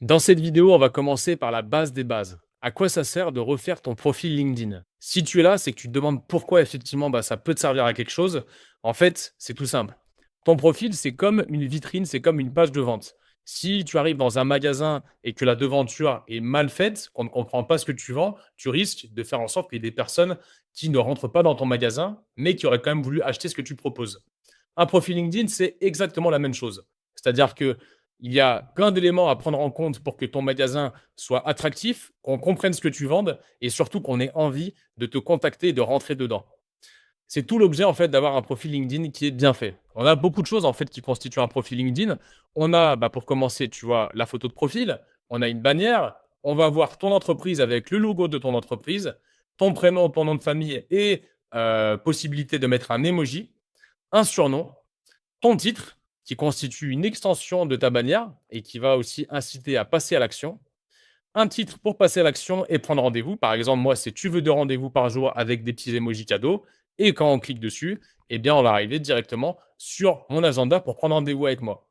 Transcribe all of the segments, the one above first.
Dans cette vidéo, on va commencer par la base des bases. À quoi ça sert de refaire ton profil LinkedIn? Si tu es là, c'est que tu te demandes pourquoi effectivement ça peut te servir à quelque chose. En fait, c'est tout simple. Ton profil, c'est comme une vitrine, c'est comme une page de vente. Si tu arrives dans un magasin et que la devanture est mal faite, qu'on ne comprend pas ce que tu vends, tu risques de faire en sorte qu'il y ait des personnes qui ne rentrent pas dans ton magasin, mais qui auraient quand même voulu acheter ce que tu proposes. Un profil LinkedIn, c'est exactement la même chose. C'est-à-dire que il y a plein d'éléments à prendre en compte pour que ton magasin soit attractif, qu'on comprenne ce que tu vendes et surtout qu'on ait envie de te contacter et de rentrer dedans. C'est tout l'objet en fait d'avoir un profil LinkedIn qui est bien fait. On a beaucoup de choses en fait qui constituent un profil LinkedIn. On a, pour commencer, tu vois, la photo de profil, on a une bannière, on va voir ton entreprise avec le logo de ton entreprise, ton prénom, ton nom de famille et possibilité de mettre un emoji, un surnom, ton titre, qui constitue une extension de ta bannière et qui va aussi inciter à passer à l'action. Un titre pour passer à l'action et prendre rendez-vous. Par exemple, moi, c'est tu veux 2 rendez-vous par jour avec des petits emojis cadeaux. Et quand on clique dessus, eh bien, on va arriver directement sur mon agenda pour prendre rendez-vous avec moi.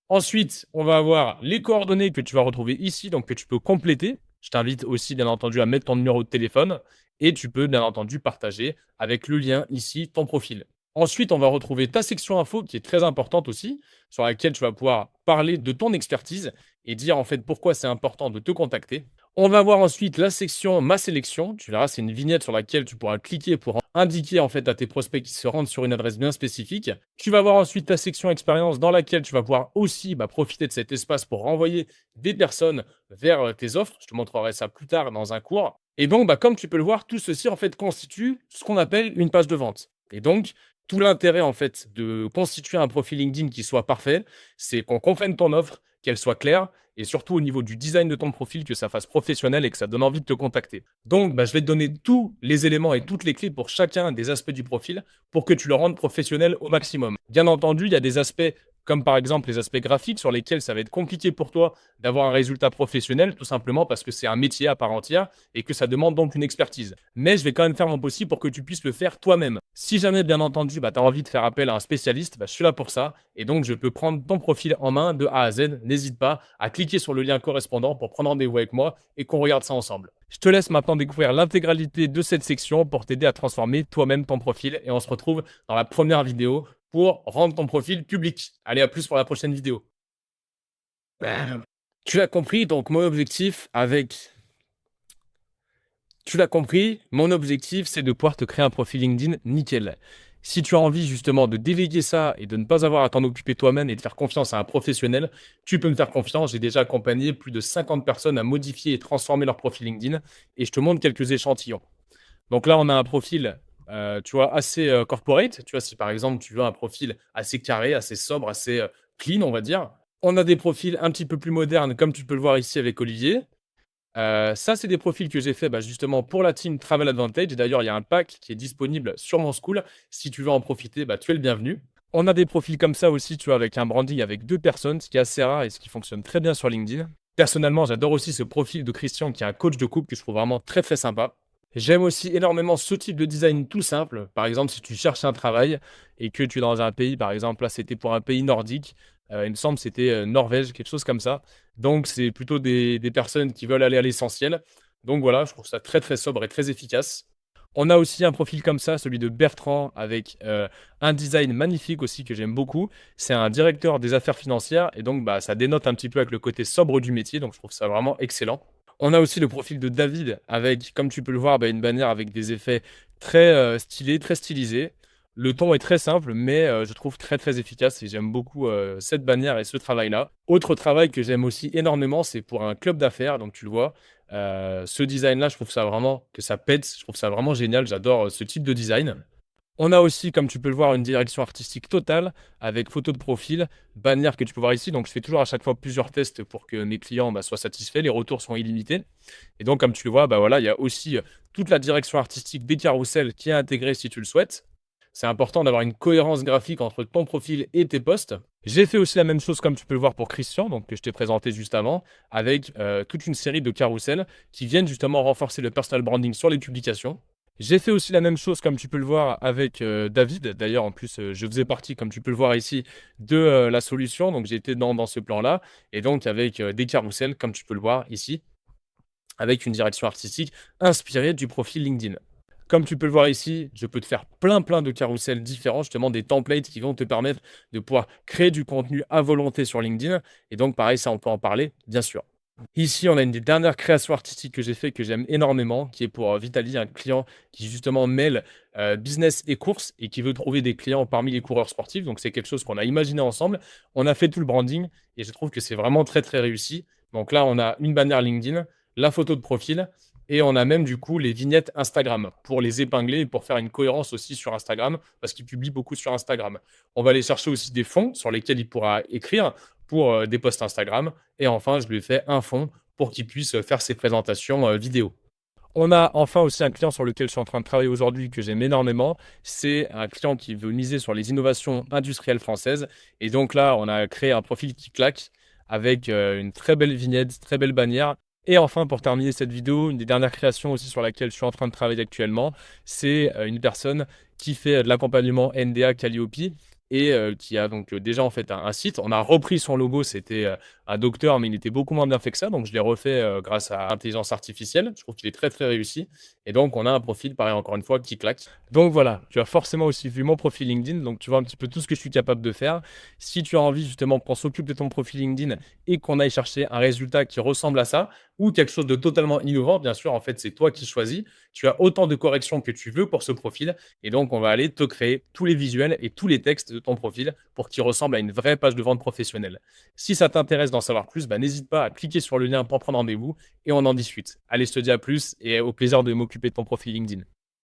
Ensuite, on va avoir les coordonnées que tu vas retrouver ici, donc que tu peux compléter. Je t'invite aussi, bien entendu, à mettre ton numéro de téléphone et tu peux, bien entendu, partager avec le lien ici ton profil. Ensuite, on va retrouver ta section info qui est très importante aussi, sur laquelle tu vas pouvoir parler de ton expertise et dire en fait pourquoi c'est important de te contacter. On va voir ensuite la section Ma sélection. Tu verras, c'est une vignette sur laquelle tu pourras cliquer pour indiquer en fait à tes prospects qui se rendent sur une adresse bien spécifique. Tu vas voir ensuite ta section expérience dans laquelle tu vas pouvoir aussi profiter de cet espace pour renvoyer des personnes vers tes offres. Je te montrerai ça plus tard dans un cours. Et donc, comme tu peux le voir, tout ceci en fait constitue ce qu'on appelle une page de vente. Et donc, tout l'intérêt en fait de constituer un profil LinkedIn qui soit parfait, c'est qu'on comprenne ton offre, qu'elle soit claire et surtout au niveau du design de ton profil, que ça fasse professionnel et que ça donne envie de te contacter. Donc, je vais te donner tous les éléments et toutes les clés pour chacun des aspects du profil pour que tu le rendes professionnel au maximum. Bien entendu, il y a des aspects comme par exemple les aspects graphiques sur lesquels ça va être compliqué pour toi d'avoir un résultat professionnel, tout simplement parce que c'est un métier à part entière et que ça demande donc une expertise. Mais je vais quand même faire mon possible pour que tu puisses le faire toi-même. Si jamais, bien entendu, tu as envie de faire appel à un spécialiste, je suis là pour ça et donc je peux prendre ton profil en main de A à Z. N'hésite pas à cliquer sur le lien correspondant pour prendre rendez-vous avec moi et qu'on regarde ça ensemble. Je te laisse maintenant découvrir l'intégralité de cette section pour t'aider à transformer toi-même ton profil et on se retrouve dans la première vidéo pour rendre ton profil public. Allez, à plus pour la prochaine vidéo. Tu l'as compris, donc mon objectif, c'est de pouvoir te créer un profil LinkedIn nickel. Si tu as envie justement de déléguer ça et de ne pas avoir à t'en occuper toi-même et de faire confiance à un professionnel, tu peux me faire confiance. J'ai déjà accompagné plus de 50 personnes à modifier et transformer leur profil LinkedIn et je te montre quelques échantillons. Donc là, on a un profil, tu vois, assez corporate. Tu vois, si par exemple, tu veux un profil assez carré, assez sobre, assez clean, on va dire. On a des profils un petit peu plus modernes, comme tu peux le voir ici avec Olivier. Ça, c'est des profils que j'ai fait justement pour la team Travel Advantage. D'ailleurs, il y a un pack qui est disponible sur mon school. Si tu veux en profiter, tu es le bienvenu. On a des profils comme ça aussi, tu vois, avec un branding avec 2 personnes, ce qui est assez rare et ce qui fonctionne très bien sur LinkedIn. Personnellement, j'adore aussi ce profil de Christian qui est un coach de couple que je trouve vraiment très très sympa. J'aime aussi énormément ce type de design tout simple. Par exemple, si tu cherches un travail et que tu es dans un pays, par exemple, là c'était pour un pays nordique, il me semble que c'était Norvège, quelque chose comme ça. Donc c'est plutôt des personnes qui veulent aller à l'essentiel. Donc voilà, je trouve ça très très sobre et très efficace. On a aussi un profil comme ça, celui de Bertrand, avec un design magnifique aussi que j'aime beaucoup. C'est un directeur des affaires financières et donc ça dénote un petit peu avec le côté sobre du métier. Donc je trouve ça vraiment excellent. On a aussi le profil de David avec, comme tu peux le voir, une bannière avec des effets très stylés, très stylisés. Le ton est très simple, mais je trouve très très efficace et j'aime beaucoup cette bannière et ce travail-là. Autre travail que j'aime aussi énormément, c'est pour un club d'affaires, donc tu le vois. Ce design-là, je trouve ça vraiment que ça pète, je trouve ça vraiment génial, j'adore ce type de design. On a aussi, comme tu peux le voir, une direction artistique totale avec photo de profil, bannière que tu peux voir ici. Donc, je fais toujours à chaque fois plusieurs tests pour que mes clients soient satisfaits. Les retours sont illimités. Et donc, comme tu le vois, voilà, il y a aussi toute la direction artistique des carousels qui est intégrée si tu le souhaites. C'est important d'avoir une cohérence graphique entre ton profil et tes posts. J'ai fait aussi la même chose, comme tu peux le voir pour Christian, donc que je t'ai présenté juste avant, avec toute une série de carousels qui viennent justement renforcer le personal branding sur les publications. J'ai fait aussi la même chose, comme tu peux le voir, avec, David. D'ailleurs, en plus, je faisais partie, comme tu peux le voir ici, de, la solution. Donc j'ai été dans ce plan-là et donc avec, des carousels, comme tu peux le voir ici, avec une direction artistique inspirée du profil LinkedIn. Comme tu peux le voir ici, je peux te faire plein de carousels différents, justement des templates qui vont te permettre de pouvoir créer du contenu à volonté sur LinkedIn et donc pareil, ça on peut en parler, bien sûr. Ici, on a une des dernières créations artistiques que j'ai fait, que j'aime énormément, qui est pour, Vitali, un client qui justement mêle, business et course et qui veut trouver des clients parmi les coureurs sportifs. Donc c'est quelque chose qu'on a imaginé ensemble. On a fait tout le branding et je trouve que c'est vraiment très réussi. Donc là, on a une bannière LinkedIn, la photo de profil et on a même du coup les vignettes Instagram pour les épingler et pour faire une cohérence aussi sur Instagram parce qu'il publie beaucoup sur Instagram. On va aller chercher aussi des fonds sur lesquels il pourra écrire pour, des posts Instagram et enfin, je lui ai fait un fond pour qu'il puisse, faire ses présentations, vidéo. On a enfin aussi un client sur lequel je suis en train de travailler aujourd'hui que j'aime énormément. C'est un client qui veut miser sur les innovations industrielles françaises et donc là, on a créé un profil qui claque avec, une très belle vignette, très belle bannière et enfin pour terminer cette vidéo, une des dernières créations aussi sur laquelle je suis en train de travailler actuellement, c'est, une personne qui fait, de l'accompagnement NDA Calliope et qui a donc, déjà en fait un site. On a repris son logo, c'était, un docteur, mais il était beaucoup moins bien fait que ça, donc je l'ai refait, grâce à l'intelligence artificielle. Je trouve qu'il est très réussi et donc on a un profil, pareil encore une fois, qui claque. Donc voilà, tu as forcément aussi vu mon profil LinkedIn, donc tu vois un petit peu tout ce que je suis capable de faire. Si tu as envie justement qu'on s'occupe de ton profil LinkedIn et qu'on aille chercher un résultat qui ressemble à ça ou quelque chose de totalement innovant, bien sûr, en fait, c'est toi qui choisis. Tu as autant de corrections que tu veux pour ce profil et donc on va aller te créer tous les visuels et tous les textes de ton profil pour qu'il ressemble à une vraie page de vente professionnelle. Si ça t'intéresse d'en savoir plus, bah, n'hésite pas à cliquer sur le lien pour prendre rendez-vous et on en discute. Allez, je te dis à plus et au plaisir de m'occuper de ton profil LinkedIn.